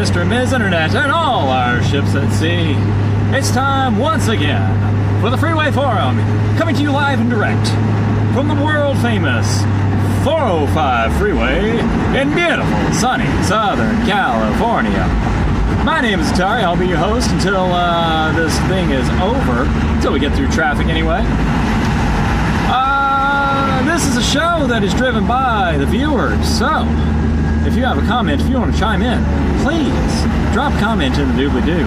Mr. and Ms. Internet, and all our ships at sea. It's time once again for the Freeway Forum, coming to you live and direct from the world-famous 405 Freeway in beautiful, sunny Southern California. My name is Atari. I'll be your host until this thing is over, until we get through traffic anyway. This is a show that is driven by the viewers, so if you have a comment, if you want to chime in, please drop a comment in the doobly-doo.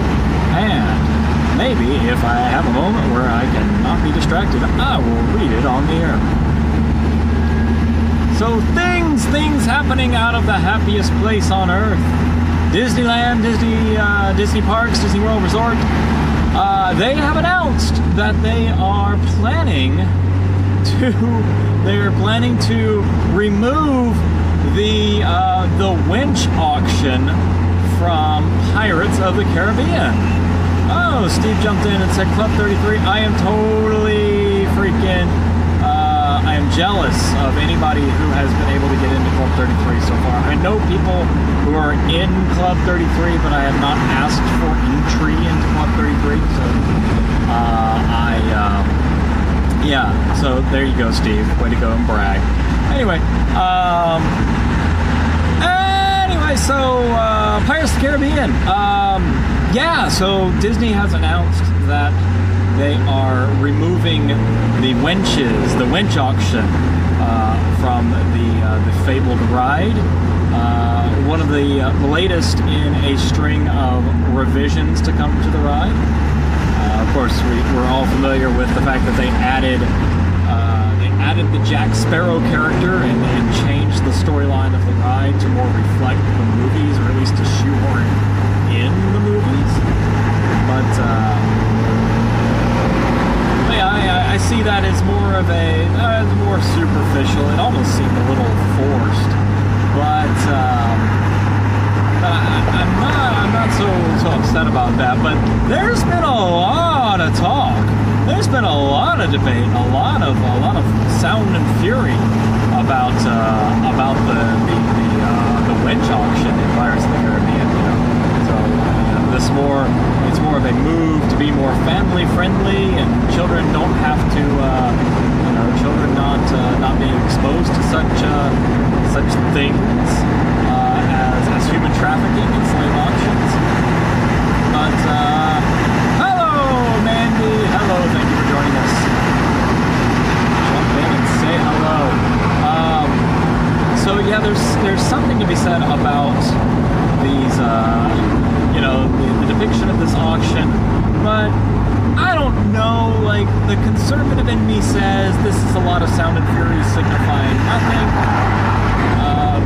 And maybe if I have a moment where I cannot be distracted, I will read it on the air. So things happening out of the happiest place on earth. Disneyland, Disney Parks, Disney World Resort. They have announced that they are planning to remove the wench auction from Pirates of the Caribbean. Oh, Steve jumped in and said Club 33. I am totally freaking I am jealous of anybody who has been able to get into Club 33 so far. I know people who are in Club 33, but I have not asked for entry into Club 33. So yeah, so there you go, Steve. Way to go and brag. Anyway, so Pirates of the Caribbean. Yeah, so Disney has announced that they are removing the wenches, the wench auction, from the fabled ride. One of the latest in a string of revisions to come to the ride. Of course, we're all familiar with the fact that they added the Jack Sparrow character and changed the storyline of the ride to more reflect the movies, or at least to shoehorn in the movies. But yeah, I see that as more of more superficial. It almost seemed a little forced, but I'm not so upset about that. But there's been a lot of talk. There's been a lot of debate, a lot of sound and fury about the wench auction in Pirates of the Caribbean. So it's more of a move to be more family friendly, and children don't have to children not being exposed to such things as human trafficking and slave auctions. But hello, Mandy. Hello, thank you for joining us. Jump in and say hello. So yeah, there's something to be said about these, the depiction of this auction, but I don't know. Like, the conservative in me says this is a lot of sound and fury signifying nothing.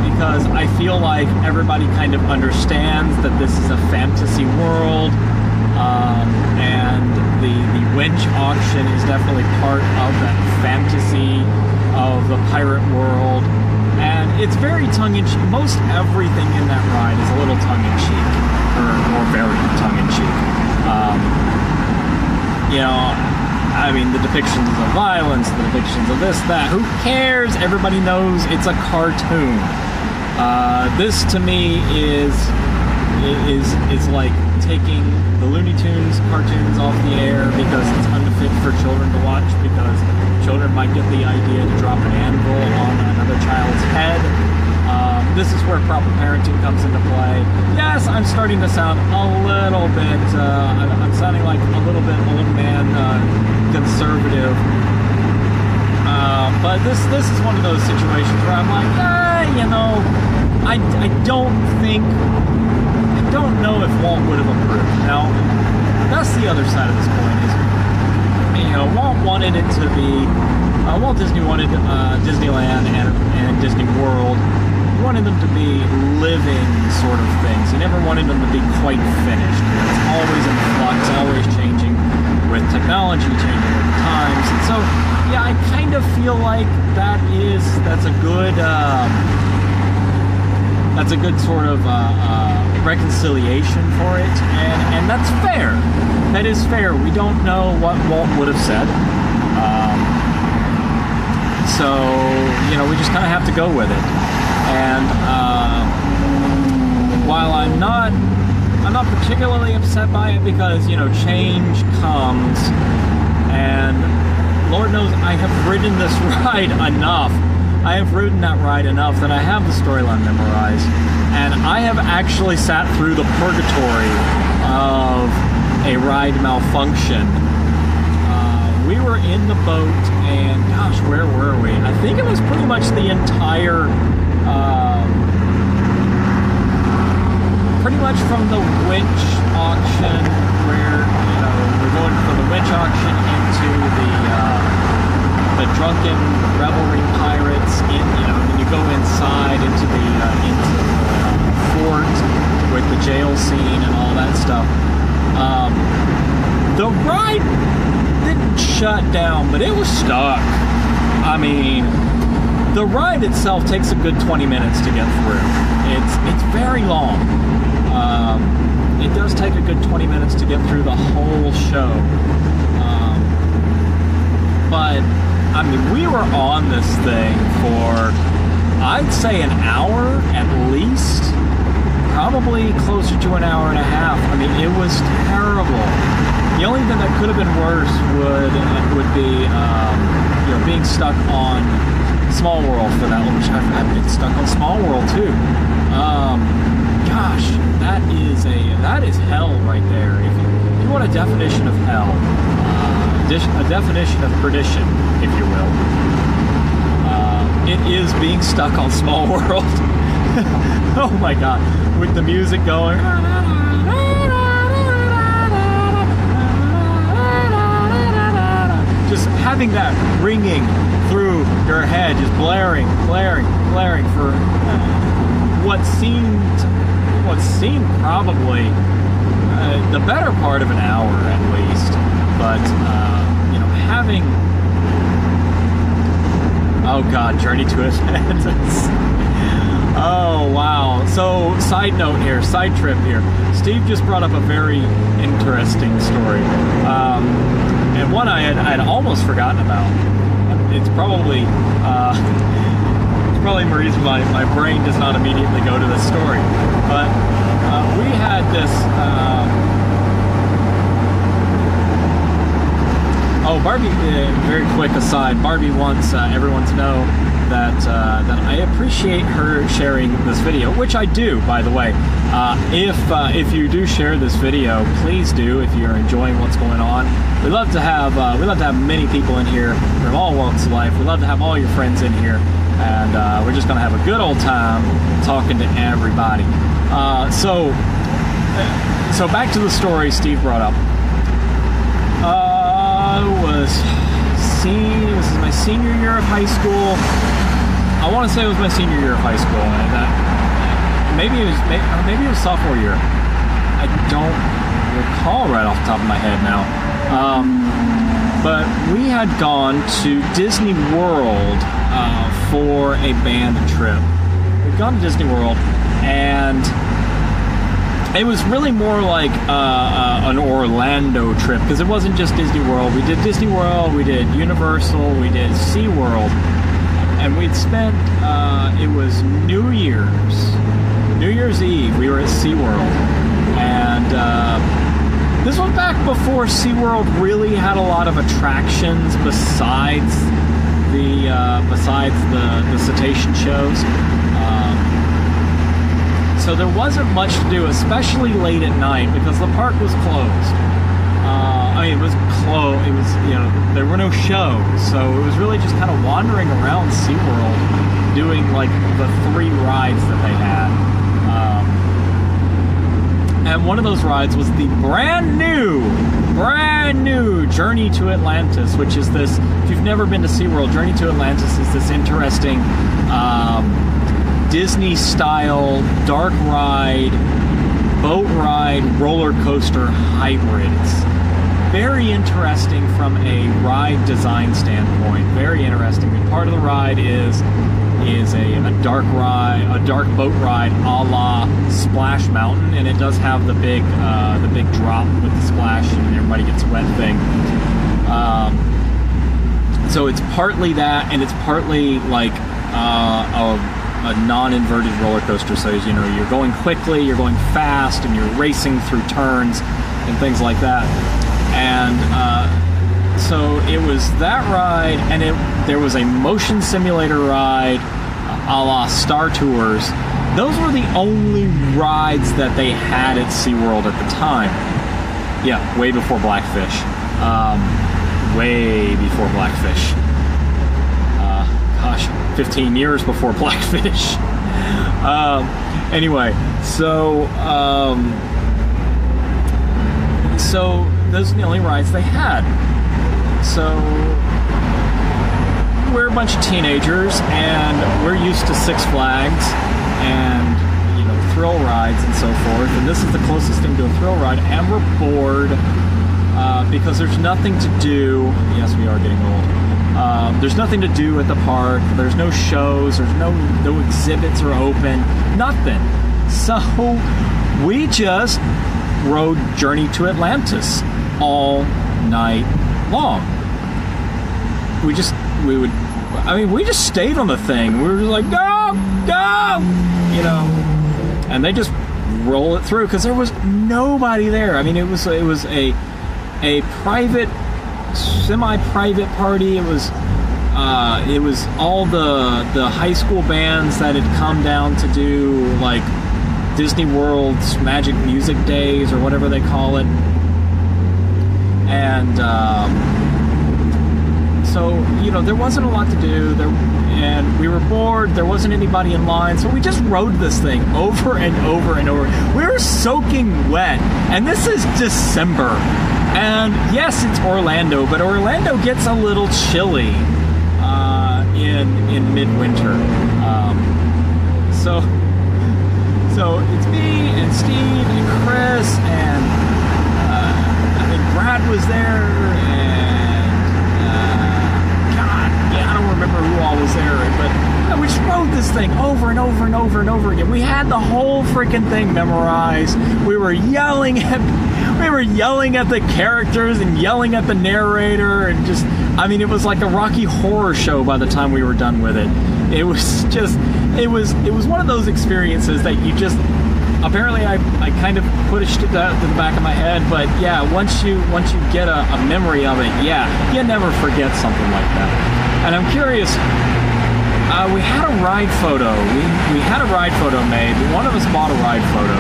Because I feel like everybody kind of understands that this is a fantasy world, and the wench auction is definitely part of that fantasy of the pirate world, and it's very tongue-in-cheek. Most everything in that ride is a little tongue-in-cheek, or very tongue-in-cheek. I mean, the depictions of violence, the depictions of this, that, who cares? Everybody knows it's a cartoon. This to me is like taking the Looney Tunes cartoons off the air because it's unfit for children to watch, because children might get the idea to drop an anvil on another child's head. This is where proper parenting comes into play. Yes, I'm starting to sound a little bit, I'm sounding like a little bit old man conservative. But this is one of those situations where I'm like, I don't know if Walt would have approved. Now, that's the other side of this coin is, Walt wanted it to be, Walt Disney wanted Disneyland and Disney World, he wanted them to be living sort of things. He never wanted them to be quite finished. It's always in flux, always changing with technology, changing with the times. And so, yeah, I kind of feel like that's a good sort of reconciliation for it, and that's fair. That is fair. We don't know what Walt would have said, so we just kind of have to go with it. And while I'm not particularly upset by it because, you know, change comes, and Lord knows I have ridden this ride enough. I have ridden that ride enough that I have the storyline memorized, and I have actually sat through the purgatory of a ride malfunction. We were in the boat, and gosh, where were we? I think it was pretty much the entire, pretty much from the wench auction, where, you know, we're going from the wench auction into the drunken revelry pirates, in, you know, and then you go inside into the fort with the jail scene and all that stuff. The ride didn't shut down, but it was stuck. I mean, the ride itself takes a good 20 minutes to get through. It's very long. It does take a good 20 minutes to get through the whole show. But I mean, we were on this thing for, I'd say, an hour at least, probably closer to an hour and a half. I mean, it was terrible. The only thing that could have been worse would be, you know, being stuck on Small World for that one, which I've been stuck on Small World too. Gosh, that is hell right there. If you want a definition of hell, a definition of perdition, if you will, it is being stuck on Small World. Oh my God, with the music going. Just having that ringing through your head, just blaring for what seemed probably the better part of an hour at least. But you know, having, oh God, Journey to Atlantis. Oh wow. So side note here, side trip here. Steve just brought up a very interesting story. And one I had almost forgotten about. It's probably the reason my brain does not immediately go to this story. But we had this. Oh, Barbie. Very quick aside. Barbie wants everyone to know that I appreciate her sharing this video, which I do, by the way. If you do share this video, please do. If you're enjoying what's going on, we love to have many people in here from all walks of life. We love to have all your friends in here, and we're just gonna have a good old time talking to everybody. So back to the story Steve brought up. This is my senior year of high school. I want to say it was my senior year of high school, and maybe it was sophomore year. I don't recall right off the top of my head now. But we had gone to Disney World for a band trip. We'd gone to Disney World, and it was really more like an Orlando trip, because it wasn't just Disney World. We did Disney World, we did Universal, we did SeaWorld, and we'd spent, it was New Year's Eve, we were at SeaWorld, and this was back before SeaWorld really had a lot of attractions besides the cetacean shows. So there wasn't much to do, especially late at night, because the park was closed. I mean, it was closed. It was, you know, there were no shows, so it was really just kind of wandering around SeaWorld, doing like the 3 rides that they had. And one of those rides was the brand new Journey to Atlantis, which is this. If you've never been to SeaWorld, Journey to Atlantis is this interesting Disney-style dark ride, boat ride, roller coaster hybrid. It's very interesting from a ride design standpoint. Very interesting. Part of the ride is a dark boat ride a la Splash Mountain, and it does have the big drop with the splash and everybody gets wet thing. So it's partly that, and it's partly like a non-inverted roller coaster. So, you know, you're going quickly, you're going fast, and you're racing through turns and things like that. And so it was that ride, and there was a motion simulator ride a la Star Tours. Those were the only rides that they had at SeaWorld at the time. Yeah, way before Blackfish. Way before Blackfish. Gosh, 15 years before Blackfish. Anyway, so those are the only rides they had. So we're a bunch of teenagers, and we're used to Six Flags and, you know, thrill rides and so forth. And this is the closest thing to a thrill ride, and we're bored because there's nothing to do. Yes, we are getting old. There's nothing to do at the park. There's no shows. There's no exhibits are open. Nothing. So we just rode Journey to Atlantis all night long. We just stayed on the thing. We were just like, go, you know, and they just roll it through because there was nobody there. I mean, it was a private, semi-private party. It was all the high school bands that had come down to do like Disney World's Magic Music Days or whatever they call it. And so, you know, there wasn't a lot to do there, and we were bored. There wasn't anybody in line, so we just rode this thing over and over and over. We were soaking wet, and this is December. And yes, it's Orlando, but Orlando gets a little chilly in midwinter. So it's me and Steve and Chris, and I think Brad was there, and I don't remember who all was there, but we just rode this thing over and over and over and over again. We had the whole freaking thing memorized. We were yelling at the characters and yelling at the narrator, and just, I mean, it was like a Rocky Horror show by the time we were done with it. It was one of those experiences that you just, apparently I kind of pushed it to the back of my head, but yeah, once you get a memory of it, yeah, you never forget something like that. And I'm curious, we had a ride photo. We had a ride photo made. One of us bought a ride photo.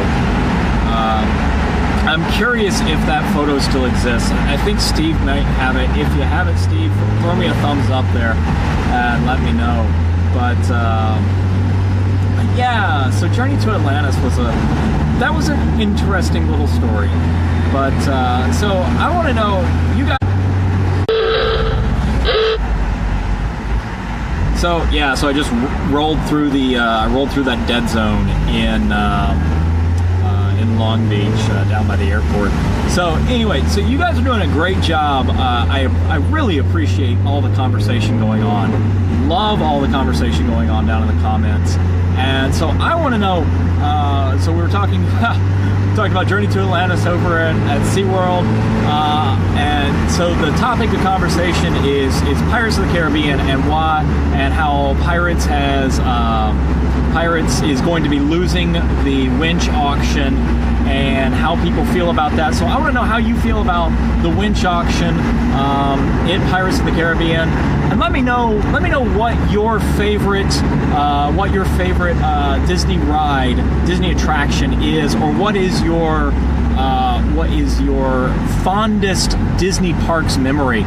I'm curious if that photo still exists. I think Steve might have it. If you have it, Steve, throw me a thumbs up there and let me know. But yeah, so Journey to Atlantis was an interesting little story. But so I want to know, you guys. So yeah, so I just rolled through that dead zone in Long Beach, down by the airport. So anyway, so you guys are doing a great job. I really appreciate all the conversation going on. Love all the conversation going on down in the comments. And so I want to know, so we were talking about Journey to Atlantis over at SeaWorld. And so the topic of conversation is Pirates of the Caribbean and why, and how Pirates is going to be losing the wench auction, and how people feel about that. So I want to know how you feel about the wench auction in Pirates of the Caribbean, and let me know what your favorite Disney ride, Disney attraction is, or what is your fondest Disney parks memory.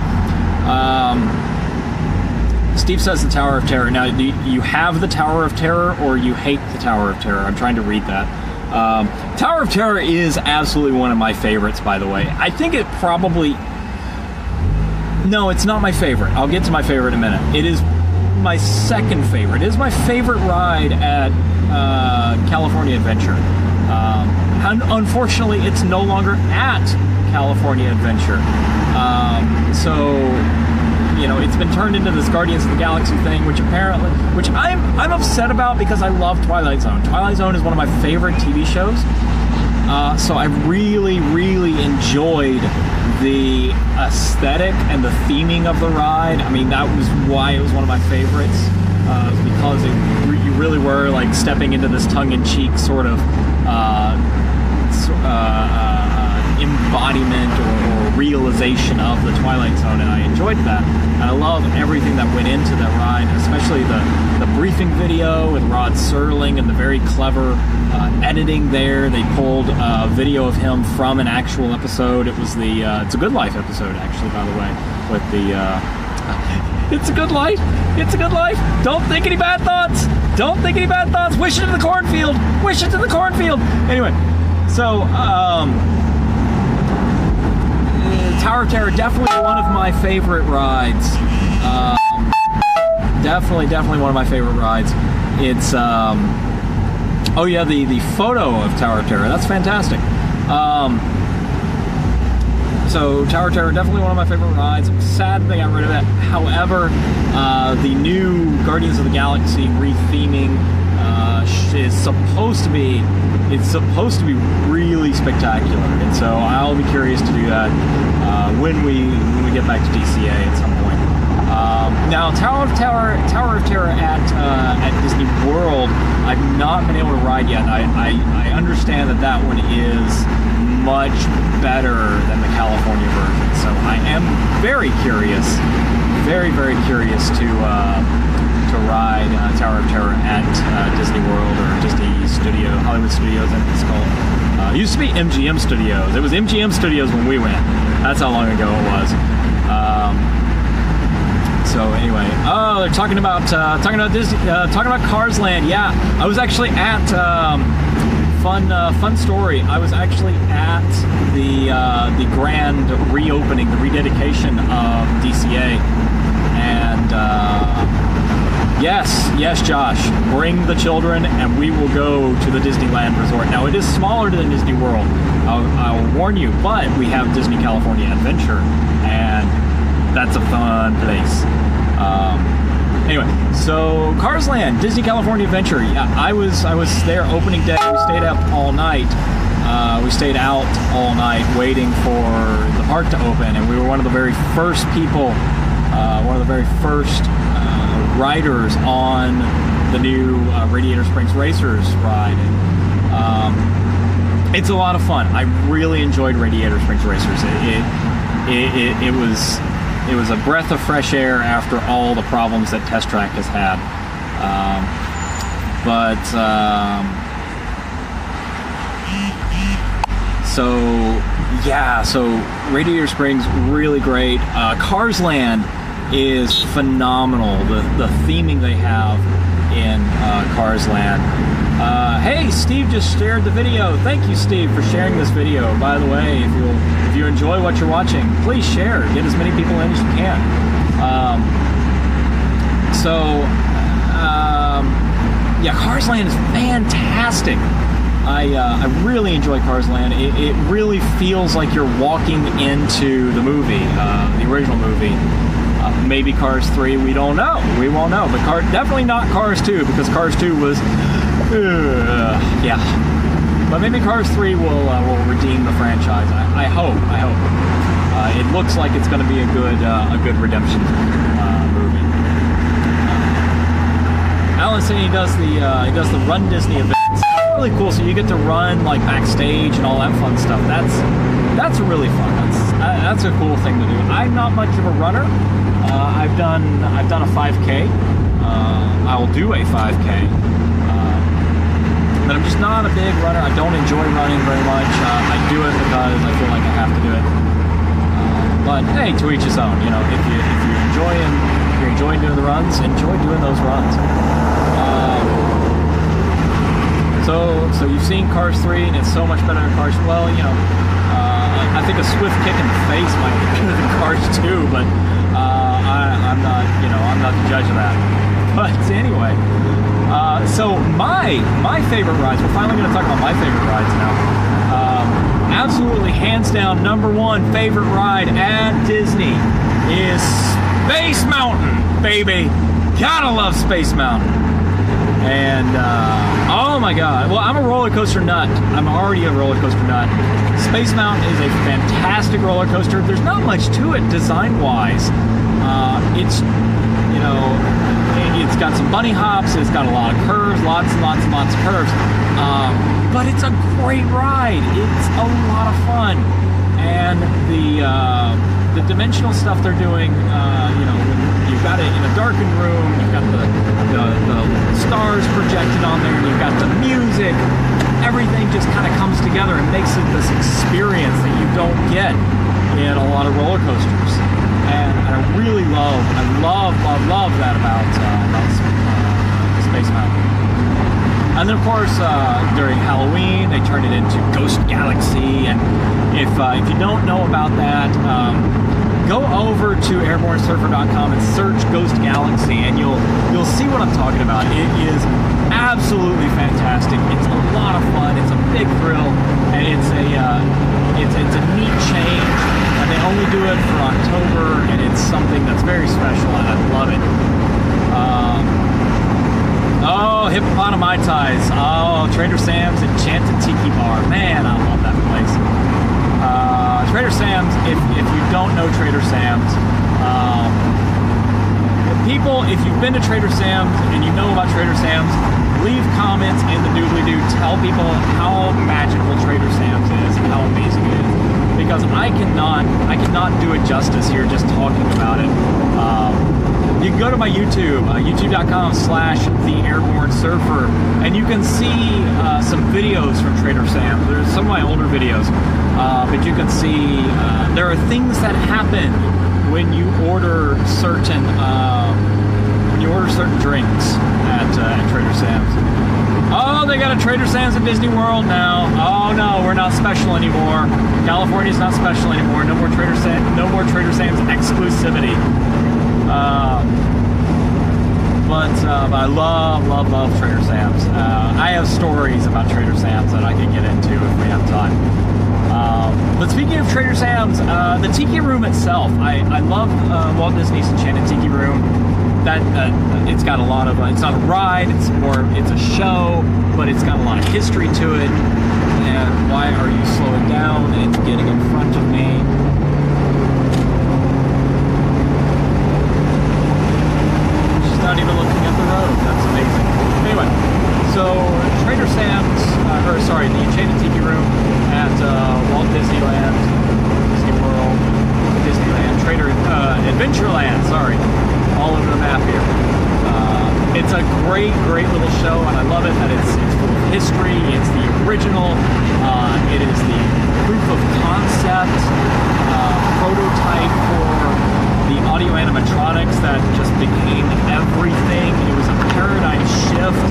Steve says the Tower of Terror. Now, do you have the Tower of Terror, or you hate the Tower of Terror? I'm trying to read that. Tower of Terror is absolutely one of my favorites, by the way. I think it probably... No, it's not my favorite. I'll get to my favorite in a minute. It is my second favorite. It is my favorite ride at California Adventure. Unfortunately, it's no longer at California Adventure. So, you know, it's been turned into this Guardians of the Galaxy thing, which I'm upset about, because I love Twilight Zone. Twilight Zone is one of my favorite TV shows. So I really, really enjoyed the aesthetic and the theming of the ride. I mean, that was why it was one of my favorites, because you you really were like stepping into this tongue-in-cheek sort of embodiment or realization of the Twilight Zone, and I enjoyed that. And I love everything that went into that ride, especially the briefing video with Rod Serling and the very clever editing there. They pulled a video of him from an actual episode. It was the It's a Good Life episode, actually, by the way, with the It's a good life. It's a good life. Don't think any bad thoughts. Don't think any bad thoughts. Wish it to the cornfield. Wish it to the cornfield. Anyway, so Tower of Terror, definitely one of my favorite rides. Definitely one of my favorite rides. It's oh yeah, the photo of Tower of Terror. That's fantastic. So Tower of Terror, definitely one of my favorite rides. I'm sad they got rid of it. However, the new Guardians of the Galaxy retheming is supposed to be really spectacular, and so I'll be curious to do that when we get back to DCA at some point. Now, Tower of Terror at Disney World, I've not been able to ride yet. I understand that one is much better than the California version, so I am very curious, very curious to ride Tower of Terror at Disney World or Disney Hollywood Studios, I think it's called. It used to be MGM Studios. It was MGM Studios when we went. That's how long ago it was. So anyway, they're talking about Disney, talking about Cars Land. Yeah, I was actually at fun story. I was actually at the grand reopening, the rededication of DCA, and yes, Josh, bring the children, and we will go to the Disneyland Resort. Now, it is smaller than Disney World, I'll warn you, but we have Disney California Adventure, and that's a fun place. Anyway, so Cars Land, Disney California Adventure. Yeah, I was there opening day. We stayed up all night. We stayed out all night waiting for the park to open, and we were one of the very first people, one of the very first riders on the new Radiator Springs Racers ride. And, it's a lot of fun. I really enjoyed Radiator Springs Racers. It was a breath of fresh air after all the problems that Test Track has had. So Radiator Springs, really great. Cars Land is phenomenal. The theming they have in Cars Land. Hey, Steve just shared the video. Thank you, Steve, for sharing this video. By the way, if you enjoy what you're watching, please share. Get as many people in as you can. Yeah, Cars Land is fantastic. I really enjoy Cars Land. It really feels like you're walking into the movie, the original movie. Maybe Cars 3, we don't know. We won't know. But definitely not Cars 2, because Cars 2 was, yeah. But maybe Cars 3 will redeem the franchise. I hope. It looks like it's going to be a good redemption movie. Alan saying he does the Run Disney events. Really cool. So you get to run like backstage and all that fun stuff. That's really fun. That's a cool thing to do. I'm not much of a runner. I've done a 5K. I'll do a 5K. But I'm just not a big runner. I don't enjoy running very much. I do it because I feel like I have to do it. But hey, to each his own. You know, if you're enjoying doing the runs, enjoy doing those runs. So you've seen Cars 3, and it's so much better than Cars. Well, you know, I think a swift kick in the face might be better than Cars 2, but I'm not the judge of that. But anyway, so my favorite rides. We're finally going to talk about my favorite rides now. Absolutely, hands down, number one favorite ride at Disney is Space Mountain, baby. Gotta love Space Mountain. And oh my God! Well, I'm a roller coaster nut. I'm already a roller coaster nut. Space Mountain is a fantastic roller coaster. There's not much to it design-wise. It's It's got some bunny hops. It's got a lot of curves, lots and lots and lots of curves. But it's a great ride. It's a lot of fun. And the dimensional stuff they're doing, you know, when you've got it in a darkened room, you've got the stars projected on there, and you've got the music. Everything just kind of comes together and makes it this experience that you don't get in a lot of roller coasters. And I really love that about Space Mountain. And then, of course, during Halloween, they turned it into Ghost Galaxy. And if you don't know about that, go over to airbornesurfer.com and search Ghost Galaxy, and you'll see what I'm talking about. It is absolutely fantastic. It's a lot of fun. It's a big thrill, and it's a neat change. And they only do it for October, and it's something that's very special, and I love it. Oh, Hippopotami-Ties. Oh, Trader Sam's Enchanted Tiki Bar. Man, I love that place. Trader Sam's, if you don't know Trader Sam's, people, if you've been to Trader Sam's and you know about Trader Sam's, leave comments in the doobly-doo. Tell people how magical Trader Sam's is and how amazing it is. Because I cannot do it justice here just talking about it. You can go to my YouTube, youtube.com/theairbornesurfer, and you can see some videos from Trader Sam's. There's some of my older videos, but you can see there are things that happen when you order certain drinks at Trader Sam's. Oh, they got a Trader Sam's at Disney World now. Oh no, we're not special anymore. California's not special anymore. No more Trader Sam's exclusivity. But I love Trader Sam's. I have stories about Trader Sam's that I can get into if we have time. But speaking of Trader Sam's, the Tiki Room itself, I love Walt Disney's Enchanted Tiki Room. It's got a lot of, it's not a ride, it's a show, but it's got a lot of history to it. And why are you slowing down and getting in front of me? Not even looking at the road. That's amazing. Anyway, so Trader Sam's, the Enchanted Tiki Room at Walt Disneyland, Disney World, Disneyland, Adventureland, sorry, all over the map here. It's a great little show, and I love it that it's full of history. It's the original. It is the proof of concept prototype for the audio animatronics that just became everything. It was a paradigm shift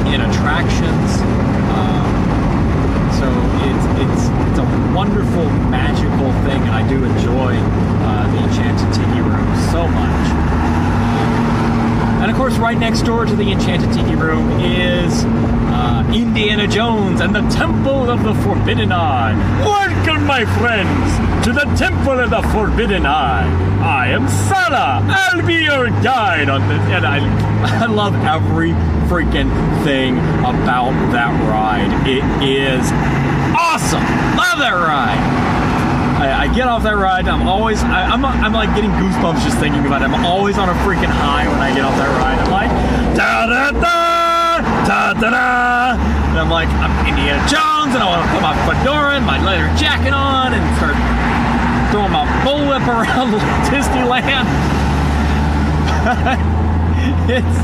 in attractions. So it's a wonderful, magical thing, and I do enjoy the Enchanted Tiki Room so much. And of course, right next door to the Enchanted Tiki Room is Indiana Jones and the Temple of the Forbidden Eye. Welcome, my friends, to the Temple of the Forbidden Eye. I am Sala. I'll be your guide on this. And I love every freaking thing about that ride. It is awesome. Love that ride. I get off that ride. I'm like getting goosebumps just thinking about it. I'm always on a freaking high when I get off that ride. I'm like, da da da, da da da. And I'm like, I'm Indiana Jones, and I want to put my fedora and my leather jacket on and start throwing my bullwhip around Disneyland. It's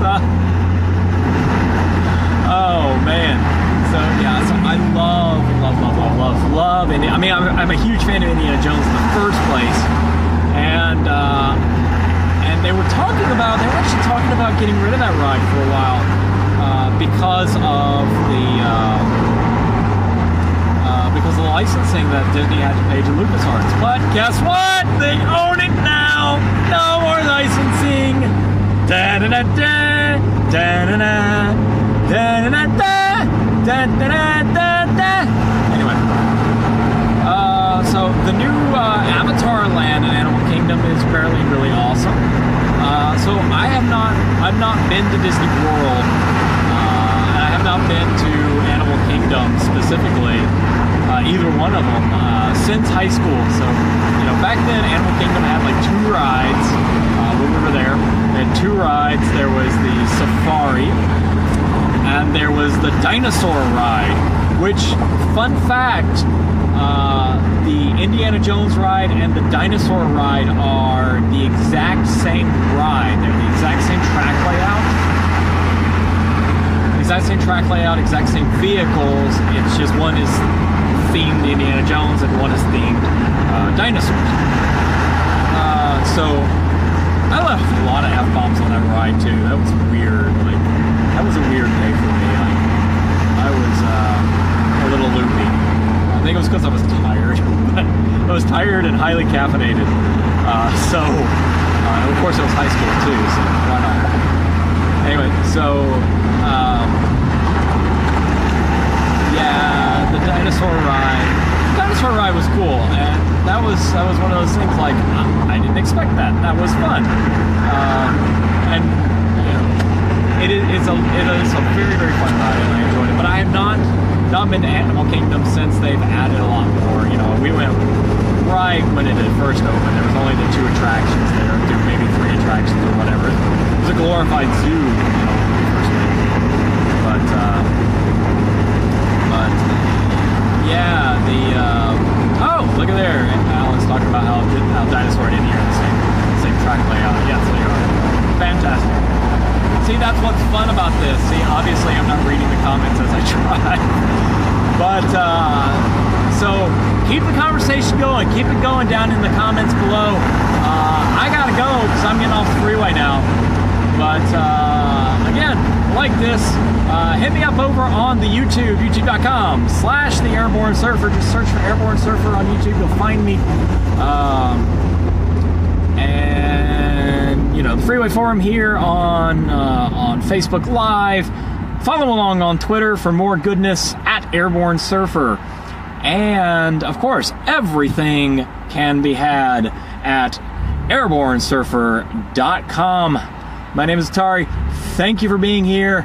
oh man. So yeah, so I love, and I mean, I'm a huge fan of Indiana Jones in the first place, and they were actually talking about getting rid of that ride for a while because of the licensing that Disney had to pay to LucasArts. But guess what? They own it now. No more licensing. Da da da da da da da da da. Da, da, da, da, da. Anyway, so the new Avatar Land in Animal Kingdom is apparently really awesome. So I've not been to Disney World, and I have not been to Animal Kingdom specifically, either one of them, since high school. So, you know, back then Animal Kingdom had like 2 rides. We were over there. They had 2 rides. There was the safari, and there was the dinosaur ride, which, fun fact, the Indiana Jones ride and the dinosaur ride are the exact same ride. They're the exact same track layout. Exact same track layout, exact same vehicles. It's just one is themed Indiana Jones and one is themed dinosaurs. So I left a lot of F-bombs on that ride too. That was weird. Like, that was a weird day for me. Like, I was a little loopy. I think it was because I was tired. I was tired and highly caffeinated. And of course it was high school too, so why not? Anyway, so yeah, the dinosaur ride. The dinosaur ride was cool, and that was one of those things like I didn't expect that. That was fun, and you know, it is a very, very fun ride, and I enjoyed it. But I have not been to Animal Kingdom since they've added a lot more. You know, we went right when it had first opened. There was only the 2 attractions there, maybe 3 attractions or whatever. It was a glorified zoo, you know, when we first went. But yeah, oh, look at there. Alan's talking about how Dinosaur and Indy are the same track layout. Yes, they are. Fantastic. See, that's what's fun about this. See, obviously I'm not reading the comments as I try. But, so keep the conversation going. Keep it going down in the comments below. I gotta go because I'm getting off the freeway now. But, again, like this, hit me up over on the YouTube, youtube.com/The Airborne Surfer. Just search for Airborne Surfer on YouTube. You'll find me. And, you know, the Freeway Forum here on Facebook Live. Follow along on Twitter for more goodness at Airborne Surfer. And, of course, everything can be had at airbornesurfer.com. My name is Atari. Thank you for being here.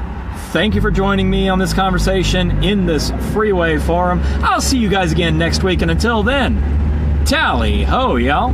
Thank you for joining me on this conversation in this Freeway Forum. I'll see you guys again next week, and until then, tally ho, y'all.